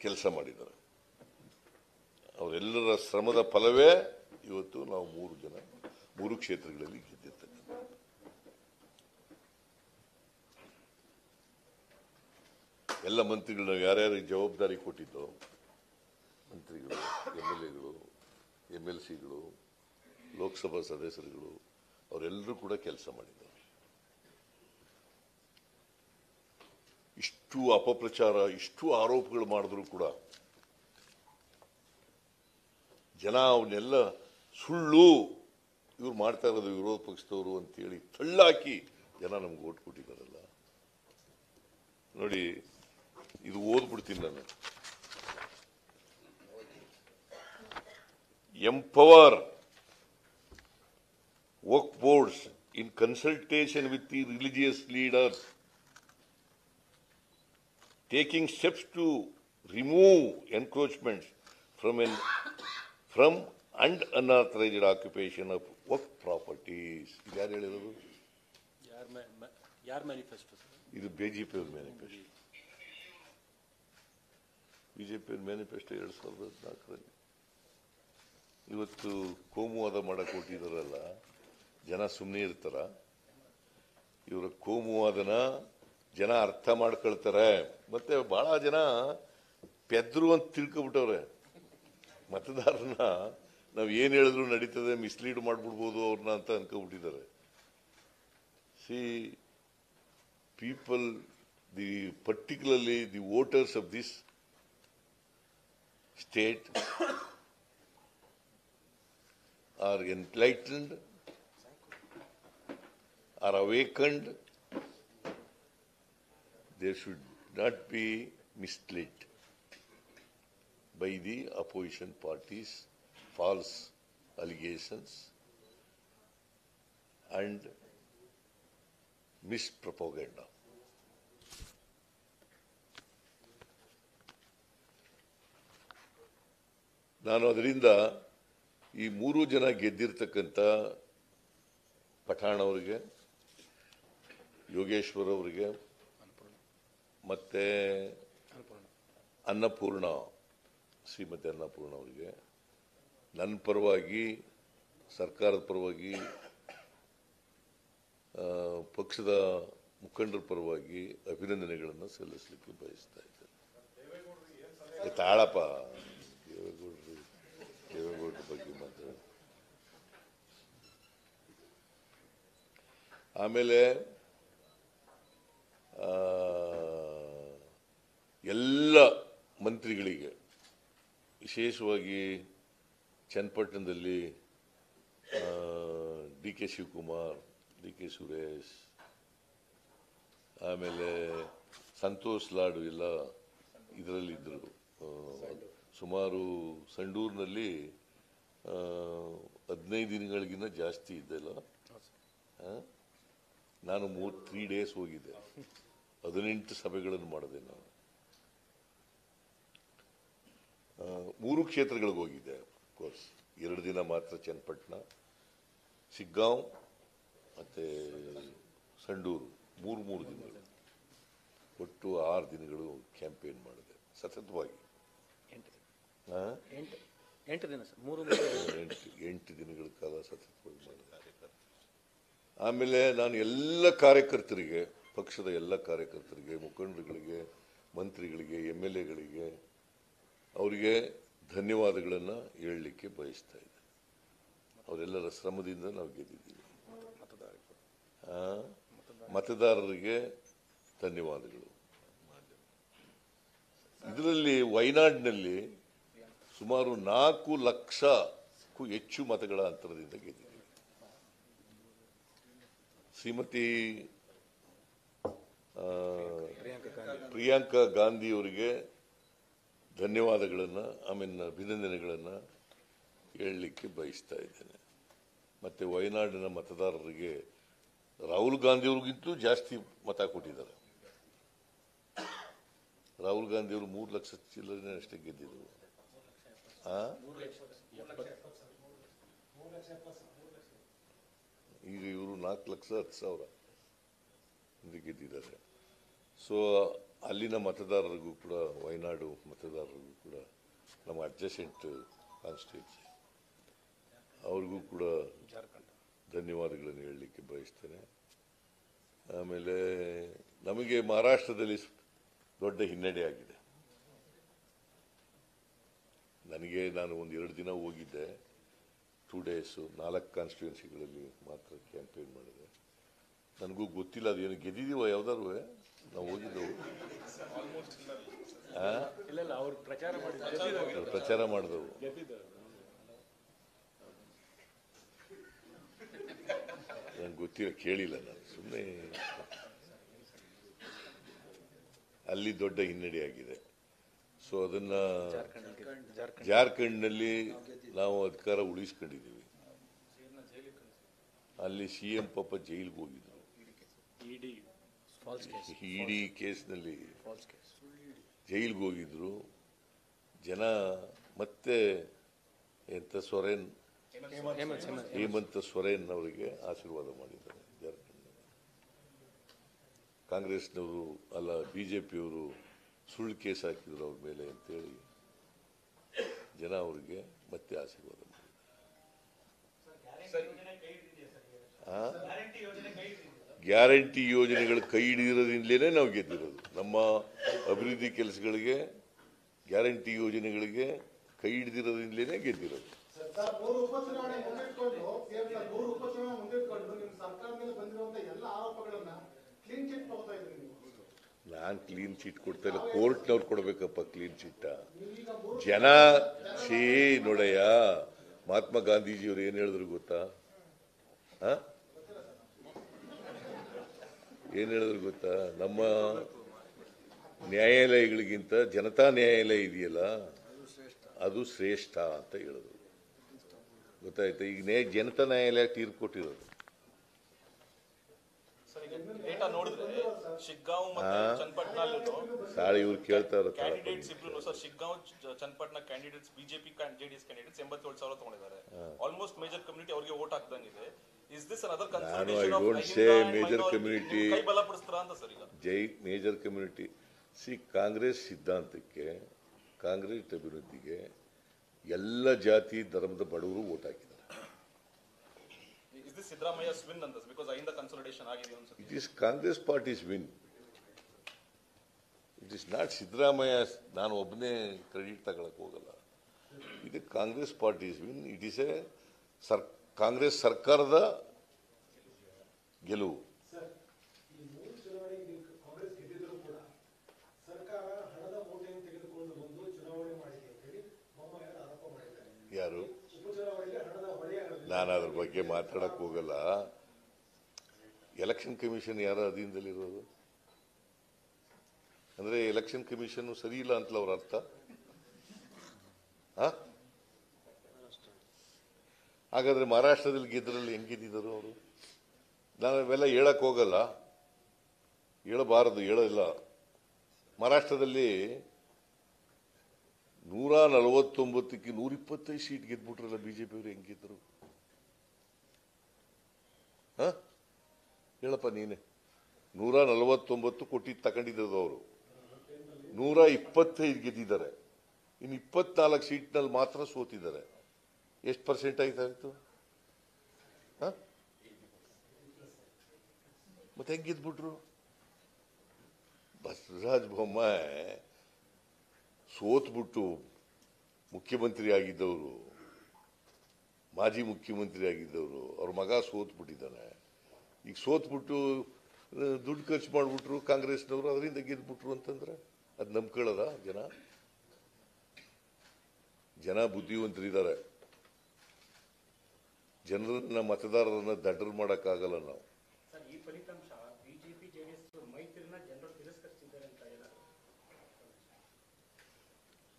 [SPEAKER 1] ಕೆಲಸ ಮಾಡಿದ್ದಾರೆ. ಅವರೆಲ್ಲರ ಶ್ರಮದ ಫಲವೇ ಇವತ್ತು ನಾವು 3 ಕ್ಷೇತ್ರಗಳಲ್ಲಿ ಗೆದ್ದಿರ್ತಕ್ಕಂಥ. ಎಲ್ಲ ಮಂತ್ರಿಗಳು ಯಾರ್ಯಾರಿಗೆ ಜವಾಬ್ದಾರಿ ಕೊಟ್ಟಿದ್ದೋ, ಮಂತ್ರಿಗಳು, MLAಗಳು, MLCಗಳು, ಲೋಕಸಭಾ ಸದಸ್ಯರುಗಳು, ಅವರೆಲ್ಲರೂ ಕೂಡ ಕೆಲಸ ಮಾಡಿದ್ದಾರೆ. ಇಷ್ಟು ಅಪಪ್ರಚಾರ, ಇಷ್ಟು ಆರೋಪಗಳು ಮಾಡಿದ್ರು ಕೂಡ ಜನ ಅವನ್ನೆಲ್ಲ ಸುಳ್ಳು, ಇವ್ರು ಮಾಡ್ತಾ ಇರೋದು ವಿರೋಧ ಪಕ್ಷದವರು ಅಂತೇಳಿ ತಳ್ಳಾಕಿ ಜನ ನಮ್ಗೆ ಓಟ್ ಕೊಟ್ಟಿದ್ದಾರಲ್ಲ. ನೋಡಿ, ಇದು ಓದ್ಬಿಡ್ತೀನಿ ನಾನು. Empower work boards in consultation with the religious leaders, taking steps to remove encroachments from and unauthorised occupation of work properties. ಇದು ಯಾರು ಹೇಳಿರೋದು?
[SPEAKER 2] ಯಾರ ಮ್ಯಾನಿಫೆಸ್ಟೋ?
[SPEAKER 1] ಇದು ಬಿಜೆಪಿ ಅವ್ರ ಮ್ಯಾನಿಫೆಸ್ಟೋ. ಬಿಜೆಪಿ ಅವ್ರ ಮ್ಯಾನಿಫೆಸ್ಟೋ 2014ರಲ್ಲಿ. ಇವತ್ತು ಕೋಮುವಾದ ಮಾಡಕ್ಕೆ ಕೊಟ್ಟಿದಾರಲ್ಲ, ಜನ ಸುಮ್ಮನೆ ಇರ್ತಾರ? ಇವರ ಕೋಮುವಾದನ ಜನ ಅರ್ಥ ಮಾಡ್ಕೊಳ್ತಾರೆ. ಮತ್ತೆ ಬಹಳ ಜನ ಪೆದ್ರು ಅಂತ ತಿಳ್ಕೊಬಿಟ್ಟವ್ರೆ. ಮತದಾರನ ನಾವು ಏನು ಹೇಳಿದ್ರು ನಡೀತದೆ, ಮಿಸ್ಲೀಡ್ ಮಾಡ್ಬಿಡ್ಬೋದು ಅವ್ರನ್ನ ಅಂತ ಅನ್ಕೊಬಿಟ್ಟಿದ್ದಾರೆ. See people, particularly the voters of this state are enlightened, are awakened. They should not be misled by the opposition parties' false allegations and mispropaganda. ನಾನು ಅದರಿಂದ ಈ 3 ಜನ ಗೆದ್ದಿರ್ತಕ್ಕಂಥ ಪಠಾಣ್ ಅವರಿಗೆ, ಯೋಗೇಶ್ವರ್ ಅವರಿಗೆ ಮತ್ತೆ ಅನ್ನಪೂರ್ಣ, ಶ್ರೀಮತಿ ಅನ್ನಪೂರ್ಣ ಅವರಿಗೆ ನನ್ನ ಪರವಾಗಿ, ಸರ್ಕಾರದ ಪರವಾಗಿ, ಪಕ್ಷದ ಮುಖಂಡರ ಪರವಾಗಿ ಅಭಿನಂದನೆಗಳನ್ನು ಸಲ್ಲಿಸಲಿಕ್ಕೆ ಬಯಸ್ತಾ ಇದ್ದೇನೆ. ತಾಳಪ್ಪ, ದೇವೇಗೌಡರ ಬಗ್ಗೆ ಮಾತಾಡ. ಆಮೇಲೆ ಎಲ್ಲ ಮಂತ್ರಿಗಳಿಗೆ, ವಿಶೇಷವಾಗಿ ಚನ್ನಪಟ್ಟಣದಲ್ಲಿ D K Shivakumar, D K Suresh, ಆಮೇಲೆ ಸಂತೋಷ್ ಲಾಡು ಎಲ್ಲ ಇದರಲ್ಲಿದ್ದರು. ಸುಮಾರು ಸಂಡೂರಿನಲ್ಲಿ 15 ದಿನಗಳಿಗಿಂತ ಜಾಸ್ತಿ ಇದ್ದಲ್ಲ. ನಾನು 3 ಡೇಸ್ ಹೋಗಿದ್ದೆ, 18 ಸಭೆಗಳನ್ನು ಮಾಡಿದೆ. ನಾನು 3 ಕ್ಷೇತ್ರಗಳಿಗೆ ಹೋಗಿದ್ದೆ. ಕೋರ್ಸ್ 2 ದಿನ ಮಾತ್ರ ಚನ್ನಪಟ್ಟಣ, ಸಿಗ್ಗಾಂವ್ ಮತ್ತೆ ಸಂಡೂರು, 3 ದಿನಗಳು, ಒಟ್ಟು 6 ದಿನಗಳು ಕ್ಯಾಂಪೇನ್ ಮಾಡಿದೆ ಸತತವಾಗಿ.
[SPEAKER 2] 8 ದಿನ ಸರ್,
[SPEAKER 1] 8 ದಿನಗಳ ಕಾಲ ಸತತವಾಗಿ ಮಾಡಿದೆ. ಆಮೇಲೆ ನಾನು ಎಲ್ಲ ಕಾರ್ಯಕರ್ತರಿಗೆ, ಪಕ್ಷದ ಎಲ್ಲ ಕಾರ್ಯಕರ್ತರಿಗೆ, ಮುಖಂಡರುಗಳಿಗೆ, ಮಂತ್ರಿಗಳಿಗೆ, MLAಗಳಿಗೆ ಅವರಿಗೆ ಧನ್ಯವಾದಗಳನ್ನು ಹೇಳಲಿಕ್ಕೆ ಬಯಸ್ತಾ ಇದ್ದೆ. ಅವರೆಲ್ಲರ ಶ್ರಮದಿಂದ ನಾವು ಗೆದ್ದಿದ್ದೀವಿ. ಮತದಾರರಿಗೆ ಧನ್ಯವಾದಗಳು. ಇದರಲ್ಲಿ ವಯನಾಡಿನಲ್ಲಿ ಸುಮಾರು 4 ಲಕ್ಷಕ್ಕೂ ಹೆಚ್ಚು ಮತಗಳ ಅಂತರದಿಂದ ಗೆದ್ದಿದ್ದೀವಿ. ಶ್ರೀಮತಿ ಪ್ರಿಯಾಂಕಾ ಗಾಂಧಿ ಅವರಿಗೆ ಧನ್ಯವಾದಗಳನ್ನು, ಆಮೇಲೆ ಅಭಿನಂದನೆಗಳನ್ನು ಹೇಳಲಿಕ್ಕೆ ಬಯಸ್ತಾ ಇದ್ದೇನೆ. ಮತ್ತು ವಯನಾಡಿನ ಮತದಾರರಿಗೆ ರಾಹುಲ್ ಗಾಂಧಿ ಅವ್ರಿಗಿಂತಲೂ ಜಾಸ್ತಿ ಮತ ಕೊಟ್ಟಿದ್ದಾರೆ. ರಾಹುಲ್ ಗಾಂಧಿ ಅವರು 3 ಲಕ್ಷ ಚಿಲ್ಲರೆ ಅಷ್ಟೇ ಗೆದ್ದಿದ್ರು. ಈಗ ಇವರು 4,10,000 ಗೆದ್ದಿದ್ದಾರೆ. ಸೊ ಅಲ್ಲಿನ ಮತದಾರರಿಗೂ ಕೂಡ, ವಯನಾಡು ಮತದಾರರಿಗೂ ಕೂಡ, ನಮ್ಮ ಅಡ್ಜಸೆಂಟ್ ಕಾನ್ಸ್ಟಿಟ್ಯೂನ್ಸಿ ಅವ್ರಿಗೂ ಕೂಡ ಧನ್ಯವಾದಗಳನ್ನು ಹೇಳಲಿಕ್ಕೆ ಬಯಸ್ತೇನೆ. ಆಮೇಲೆ ನಮಗೆ ಮಹಾರಾಷ್ಟ್ರದಲ್ಲಿ ದೊಡ್ಡ ಹಿನ್ನಡೆ ಆಗಿದೆ. ನಾನು ಒಂದು 2 ದಿನ ಹೋಗಿದ್ದೆ, 2 ಡೇಸು, 4 ಕಾನ್ಸ್ಟಿಟ್ಯೂನ್ಸಿಗಳಲ್ಲಿ ಮಾತ್ರ ಕ್ಯಾಂಪೇನ್ ಮಾಡಿದೆ. ನನಗೂ ಗೊತ್ತಿಲ್ಲ ಅದೇನು ಗೆದ್ದಿದ್ದೀವ ಯಾವ್ದಾರು ನಾವು ಹೋಗಿದ್ದೆವು. ಪ್ರಚಾರ ಮಾಡಿದೆವು. ನಂಗೆ ಗೊತ್ತಿಲ್ಲ, ಕೇಳಿಲ್ಲ ನಾನು, ಸುಮ್ಮನೆ. ಅಲ್ಲಿ ದೊಡ್ಡ ಹಿನ್ನಡೆ ಆಗಿದೆ. ಸೊ ಅದನ್ನ ಜಾರ್ಖಂಡ್ನಲ್ಲಿ ನಾವು ಅಧಿಕಾರ ಉಳಿಸ್ಕೊಂಡಿದ್ದೀವಿ. ಅಲ್ಲಿ CM ಪಾಪ ಜೈಲಿಗೆ ಹೋಗಿದ್ರು, ಇಡಿ ಕೇಸ್ನಲ್ಲಿ ಜೈಲಿಗೆ ಹೋಗಿದ್ರು. ಜನ ಮತ್ತೆ ಎಂತ ಸೊರೇನ್ ಹೇಮಂತ್ ಸೊರೇನ್ ಅವರಿಗೆ ಆಶೀರ್ವಾದ ಮಾಡಿದ್ದಾರೆ ಜಾರ್ಖಂಡ್. ಕಾಂಗ್ರೆಸ್ನವರು ಅಲ್ಲ ಬಿಜೆಪಿಯವರು ಸುಳ್ಳು ಕೇಸ್ ಹಾಕಿದ್ರು ಅವ್ರ ಮೇಲೆ ಅಂತೇಳಿ ಜನ ಅವರಿಗೆ ಮತ್ತೆ ಆಶೀರ್ವಾದ ಮಾಡಿದ್ದಾರೆ. ಗ್ಯಾರಂಟಿ ಯೋಜನೆಗಳು ಕೈ ಹಿಡಿದಿರೋದ್ರಿಂದಲೇ ನಾವು ಗೆದ್ದಿರೋದು. ನಮ್ಮ ಅಭಿವೃದ್ಧಿ ಕೆಲಸಗಳಿಗೆ ಗ್ಯಾರಂಟಿ ಯೋಜನೆಗಳಿಗೆ ಕೈ ಹಿಡಿದಿರೋದ್ರಿಂದಲೇ ಗೆದ್ದಿರೋದು. ನಾನು ಕ್ಲೀನ್ ಚೀಟ್ ಕೊಡ್ತಾ ಇಲ್ಲ, ಕೋರ್ಟ್ನವ್ರು ಕೊಡ್ಬೇಕಪ್ಪ ಕ್ಲೀನ್ ಚೀಟ. ಜನ ನೋಡಯ್ಯ, ಮಹಾತ್ಮ ಗಾಂಧೀಜಿಯವರು ಏನ್ ಹೇಳಿದ್ರು ಗೊತ್ತಾ? ಏನ್ ಹೇಳಿದ್ರು ಗೊತ್ತಾ? ನಮ್ಮ ನ್ಯಾಯಾಲಯಗಳಿಗಿಂತ ಜನತಾ ನ್ಯಾಯಾಲಯ ಇದೆಯಲ್ಲ ಅದು ಶ್ರೇಷ್ಠ ಅಂತ ಹೇಳಿದ್ರು. ಗೊತ್ತಾಯ್ತಾ? ಈಗ ಜನತಾ ನ್ಯಾಯಾಲಯ ತೀರ್ಪು ಕೊಟ್ಟಿರೋದು. ತಾಳಿ ಇವ್ರು ಕೇಳ್ತಾ ಇರೋ
[SPEAKER 2] Shiggaon Channapatna candidates BJP JDS candidates 87,000 ತಗೊಂಡಿದ್ದಾರೆ. ಆಲ್ಮೋಸ್ಟ್ ಮೇಜರ್ ಕಮ್ಯುನಿಟಿ ಅವರಿಗೆ vote ಹಾಕ್ದಂಗಿದೆ. Is this another consolidation of
[SPEAKER 1] major community?
[SPEAKER 2] ಕೈ ಬಲಪಡಿಸ್ತಾರ ಅಂತ ಸರ್ ಈಗ?
[SPEAKER 1] ಮೇಜರ್ ಕಮ್ಯುನಿಟಿ ಕಾಂಗ್ರೆಸ್ ಸಿದ್ಧಾಂತಕ್ಕೆ, ಕಾಂಗ್ರೆಸ್ ಅಭಿವೃದ್ಧಿಗೆ ಎಲ್ಲ ಜಾತಿ ಧರ್ಮದ ಬಡವರು ವೋಟ್ ಹಾಕಿದ್ದಾರೆ.
[SPEAKER 2] Is this Siddaramaiya's win ಅಂತ? Because ಅಯಿಂದ ಕನ್ಸಾಲಿಡೇಷನ್ ಆಗಿದೆ ಅನ್ಸುತ್ತೆ.
[SPEAKER 1] It is Congress party's win. It is not Siddaramaiah. ನಾನು ಒಬ್ಬನೇ ಕ್ರೆಡಿಟ್ ತಗೊಳಕ್ ಹೋಗಲ್ಲ. ಇದು Congress parties win. It is A Congress ಸರ್ಕಾರದ ಗೆಲುವು. ಯಾರು? ನಾನು ಅದ್ರ ಬಗ್ಗೆ ಮಾತಾಡಕ್ ಹೋಗಲ್ಲ. ಎಲೆಕ್ಷನ್ ಕಮಿಷನ್ ಯಾರ ಅಧೀನದಲ್ಲಿರೋದು? ಅಂದ್ರೆ ಎಲೆಕ್ಷನ್ ಕಮಿಷನ್ ಸರಿ ಇಲ್ಲ ಅಂತಲ್ಲ ಅವ್ರ ಅರ್ಥ? ಹಾಗಾದ್ರೆ ಮಹಾರಾಷ್ಟ್ರದಲ್ಲಿ ಗೆದ್ರಲ್ಲಿ ಹೆಂಗ್ ಗೆದ್ದಿದ್ರು ಅವರು? ನಾನು ಅವೆಲ್ಲ ಹೇಳಕ್ ಹೋಗಲ್ಲ, ಹೇಳಬಾರದು, ಹೇಳಲ್ಲ. ಮಹಾರಾಷ್ಟ್ರದಲ್ಲಿ 149ಕ್ಕೆ 125 ಸೀಟ್ ಗೆದ್ಬಿಟ್ರಲ್ಲ ಬಿಜೆಪಿ ಅವರು. ಹೆಂಗ್ ಗೆದ್ರು? ಹೇಳಪ್ಪ ನೀನೆ. 149 ಕೊಟ್ಟಿ ತಗೊಂಡಿದ್ದು ಅವರು 125 ಗೆದ್ದಿದ್ದಾರೆ. ಇನ್ನು 24 ಸೀಟ್ನಲ್ಲಿ ಮಾತ್ರ ಸೋತಿದ್ದಾರೆ. ಎಷ್ಟು ಪರ್ಸೆಂಟ್ ಆಯ್ತಾಯ್ತು? ಮತ್ತೆ ಹೆಂಗ್ ಗೆದ್ಬಿಟ್ರು? ಬಸವರಾಜ ಬೊಮ್ಮಾಯಿ ಸೋತ್ಬಿಟ್ಟು ಮುಖ್ಯಮಂತ್ರಿ ಆಗಿದ್ದವರು, ಮಾಜಿ ಮುಖ್ಯಮಂತ್ರಿ ಆಗಿದ್ದವರು, ಅವ್ರ ಮಗ ಸೋತ್ಬಿಟ್ಟಿದ್ದಾನೆ. ಈಗ ಸೋತ್ಬಿಟ್ಟು ದುಡ್ಡು ಖರ್ಚು ಮಾಡಿಬಿಟ್ರು ಕಾಂಗ್ರೆಸ್ನವರು, ಅದರಿಂದ ಗೆದ್ಬಿಟ್ರು ಅಂತಂದ್ರೆ ಅದು ನಂಬ್ಕೊಳ್ಳೋದ ಜನ? ಜನ ಬುದ್ಧಿವಂತರಿದ್ದಾರೆ. ಜನರನ್ನ, ಮತದಾರರನ್ನ ದಡ್ಡರು ಮಾಡೋಕ್ಕಾಗಲ್ಲ ನಾವು.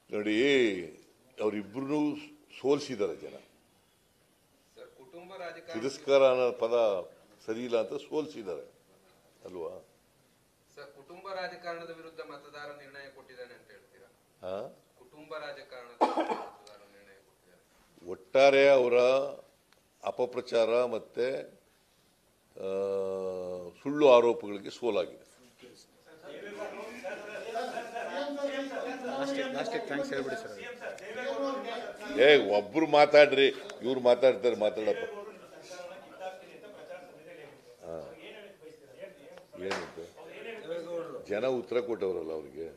[SPEAKER 1] ನೋಡಿ, ಅವರಿಬ್ರು ಸೋಲಿಸಿದ್ದಾರೆ ಜನ. ತಿರಸ್ಕಾರ ಅನ್ನೋ ಪದ ಸರಿ ಇಲ್ಲ ಅಂತ ಸೋಲಿಸಿದ್ದಾರೆ ಅಲ್ವಾ?
[SPEAKER 3] ಕುಟುಂಬ ರಾಜಕಾರಣದ ವಿರುದ್ಧ ಮತದಾರ ನಿರ್ಣಯ ಕೊಟ್ಟಿದ್ದಾನೆ ಅಂತ ಹೇಳ್ತೀರಾ? ಕುಟುಂಬ ರಾಜಕಾರಣದ ಮತದಾರ ನಿರ್ಣಯ ಕೊಟ್ಟಿದ್ದಾರೆ.
[SPEAKER 1] ಒಟ್ಟಾರೆ ಅವರ ಅಪಪ್ರಚಾರ ಮತ್ತೆ ಸುಳ್ಳು ಆರೋಪಗಳಿಗೆ ಸೋಲಾಗಿದೆ. ಒಬ್ರು ಮಾತಾಡ್ರಿ, ಇವ್ರು ಮಾತಾಡ್ತಾರೆ, ಮಾತಾಡಪ್ಪ. ಏನಿತ್ತು? ಜನ ಉತ್ತರ ಕೊಟ್ಟವರಲ್ಲ ಅವ್ರಿಗೆ,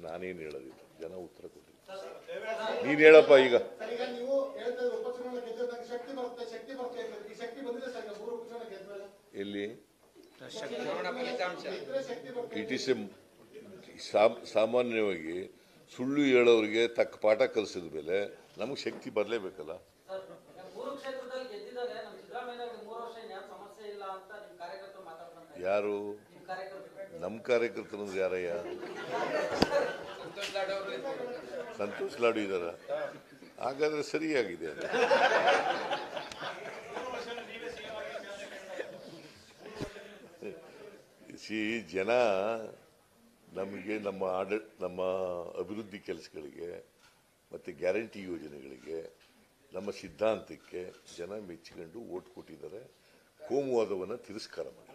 [SPEAKER 1] ನಾನೇನು ಹೇಳೋದಿಲ್ಲ. ಜನ ಉತ್ತರ ಕೊಟ್ಟಿಲ್ಲ. ನೀನ್ ಹೇಳಪ್ಪ ಈಗ. ಎಲ್ಲಿ ಇಟ್ ಇಸ್ ಸಾಮಾನ್ಯವಾಗಿ ಸುಳ್ಳು ಹೇಳೋರಿಗೆ ತಕ್ಕ ಪಾಠ ಕಲಿಸಿದ ಮೇಲೆ ನಮಗೆ ಶಕ್ತಿ ಬರಲೇಬೇಕಲ್ಲ. ಯಾರು ನಮ್ಮ ಕಾರ್ಯಕರ್ತರು ಅಂದ್ರೆ ಯಾರಯ್ಯ? ಸಂತೋಷ್ ಲಾಡು ಇದ್ದಾರ? ಹಾಗಾದ್ರೆ ಸರಿಯಾಗಿದೆ. ಜನ ನಮಗೆ ನಮ್ಮ ಅಭಿವೃದ್ಧಿ ಕೆಲಸಗಳಿಗೆ ಮತ್ತೆ ಗ್ಯಾರಂಟಿ ಯೋಜನೆಗಳಿಗೆ ನಮ್ಮ ಸಿದ್ಧಾಂತಕ್ಕೆ ಜನ ಮೆಚ್ಚಿಕೊಂಡು ಓಟ್ ಕೊಟ್ಟಿದ್ದಾರೆ. ಕೋಮುವಾದವನ್ನು ತಿರಸ್ಕಾರ ಮಾಡಿ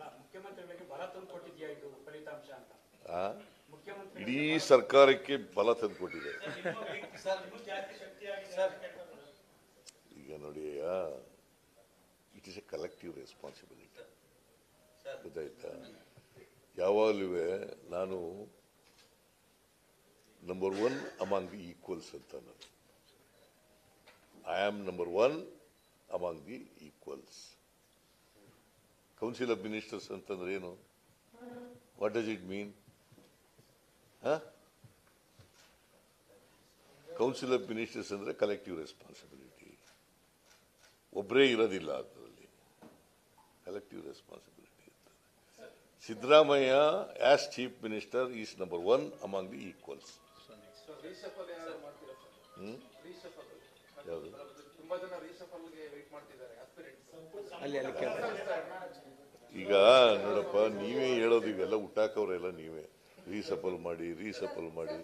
[SPEAKER 1] ಇಡೀ ಸರ್ಕಾರಕ್ಕೆ ಬಲ ತಂದುಕೊಟ್ಟಿದೆ. ಈಗ ನೋಡಿ, it is A collective responsibility. ಗೊತ್ತಾಯ್ತಾ? ಯಾವಾಗಲೂ ನಾನು ನಂಬರ್ 1 ಅಮಾಂಗ್ ದಿ ಈಕ್ವಲ್ಸ್ ಅಂತ ನಾನು. I am number 1 among the equals. Council of ministers ಅಂತಂದ್ರೆ ಏನು? What does it mean? Council of ministers ಅಂದ್ರೆ ಕಲೆಕ್ಟಿವ್ ರೆಸ್ಪಾನ್ಸಿಬಿಲಿಟಿ. ಒಬ್ಬರೇ ಇರೋದಿಲ್ಲ ಅದರಲ್ಲಿ, ಕಲೆಕ್ಟಿವ್ ರೆಸ್ಪಾನ್ಸಿಬಿಲಿಟಿ ಇರ್ತದೆ. Siddaramaiah as chief minister is number 1 among the equals. ಯಾವುದು? ಈಗ ನೋಡಪ್ಪ, ನೀವೇ ಹೇಳೋದು, ಇವೆಲ್ಲ ಹುಟ್ಟಾಕವ್ರೆಲ್ಲ ನೀವೇ. ರೀಸಫಲ್ ಮಾಡಿ.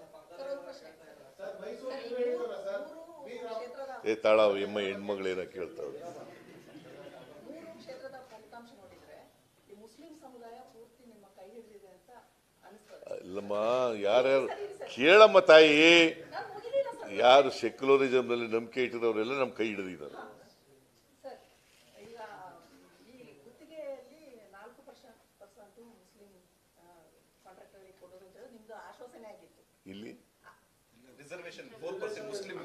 [SPEAKER 1] ತಾಳ ಹೆಣ್ಮಗಳೇನ ಕೇಳ್ತಾವೆ. ಇಲ್ಲಮ್ಮ, ಯಾರ್ಯಾರು ಕೇಳಮ್ಮ ತಾಯಿ, ಯಾರು ಸೆಕ್ಯುಲರಿಸಮ್ ನಲ್ಲಿ ನಂಬಿಕೆ ಇಟ್ಟಿರೋರೆಲ್ಲ ನಮ್ಮ ಕೈ ಹಿಡಿದಿದ್ದಾರೆ. ಇಲ್ಲಿ
[SPEAKER 2] ರಿಸರ್ವೇಶನ್ 4% ಮುಸ್ಲಿಂ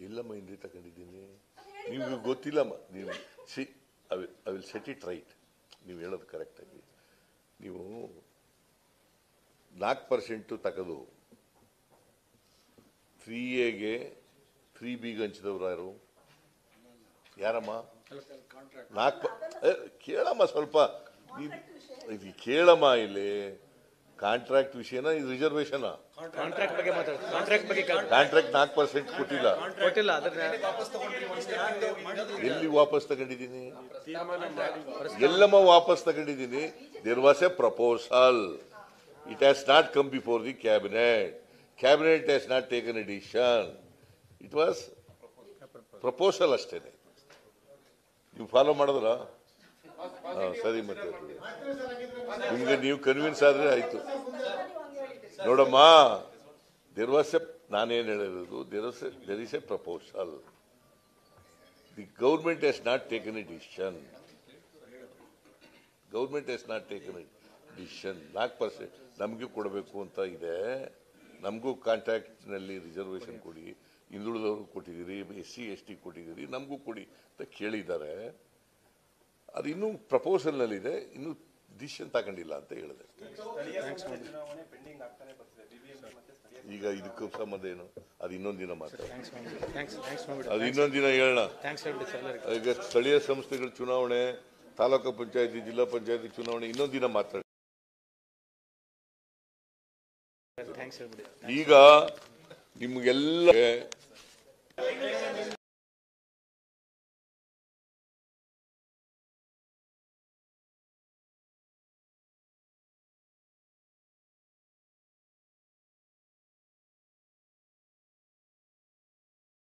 [SPEAKER 1] ಇಲ್ಲಮ್ಮ, ಹಿಂದೆ ತಗೊಂಡಿದ್ದೀನಿ. ನಿಮ್ಗೆ ಗೊತ್ತಿಲ್ಲಮ್ಮ. ನೀವು I will set it right. ನೀವು ಹೇಳೋದು ಕರೆಕ್ಟಾಗಿ. ನೀವು 4% ತಗದು 3Aಗೆ 3Bಗೆ ಹಂಚಿದವ್ರು ಯಾರಮ್ಮ? ಕೇಳಮ್ಮ ಸ್ವಲ್ಪ, ಕೇಳಮ್ಮ. ಇಲ್ಲಿ ಕಾಂಟ್ರಾಕ್ಟ್ ವಿಷಯನ, ಇದು ರಿಸರ್ವೇಶನ್. ಕಾಂಟ್ರಾಕ್ಟ್ 4% ಕೊಟ್ಟಿಲ್ಲ. ಎಲ್ಲಿ ವಾಪಸ್ ತಗೊಂಡಿದ್ದೀನಿ? ಎಲ್ಲಮ್ಮ ವಾಪಸ್ ತಗೊಂಡಿದ್ದೀನಿ? There was a proposal. It has not come before the cabinet. Cabinet has not taken a decision. It was proposal ಅಷ್ಟೇನೆ. ನೀವು ಫಾಲೋ ಮಾಡಿದ್ರ? ಸರಿ, ಮತ್ತೆ ನಿಮ್ಗೆ ನೀವು ಕನ್ವಿನ್ಸ್ ಆದ್ರೆ ಆಯ್ತು. ನೋಡಮ್ಮ, ದೇರ್ ವಾಸ್ ಎ, ನಾನೇನು ಹೇಳಿರೋದು, there is a proposal. The government has not taken a decision. 4% ನಮಗೂ ಕೊಡಬೇಕು ಅಂತ ಇದೆ. ನಮಗೂ ಕಾಂಟ್ರಾಕ್ಟ್ನಲ್ಲಿ ರಿಸರ್ವೇಶನ್ ಕೊಡಿ, ಹಿಂದುಳಿದವ್ರಿಗೆ ಕೊಟ್ಟಿದ್ದೀರಿ, SC ST ಕೊಟ್ಟಿದ್ದೀರಿ, ನಮಗೂ ಕೊಡಿ ಅಂತ ಕೇಳಿದ್ದಾರೆ. ಅದು ಇನ್ನೂ ಪ್ರಪೋಸಲ್ನಲ್ಲಿದೆ, ಇನ್ನೂ ಡಿಸಿಷನ್ ತಗೊಂಡಿಲ್ಲ ಅಂತ ಹೇಳಿದೆ. ಈಗ ಇದಕ್ಕೂ ಸಂಬಂಧ ಏನು? ಅದು ಇನ್ನೊಂದು ದಿನ ಮಾತ್ರ, ಅದು ಇನ್ನೊಂದು ದಿನ ಹೇಳೋಣ. ಈಗ ಸ್ಥಳೀಯ ಸಂಸ್ಥೆಗಳ ಚುನಾವಣೆ, ತಾಲೂಕು ಪಂಚಾಯತಿ, ಜಿಲ್ಲಾ ಪಂಚಾಯತಿ ಚುನಾವಣೆ ಇನ್ನೊಂದು ದಿನ ಮಾತ್ರ. ಈಗ ನಿಮಗೆಲ್ಲ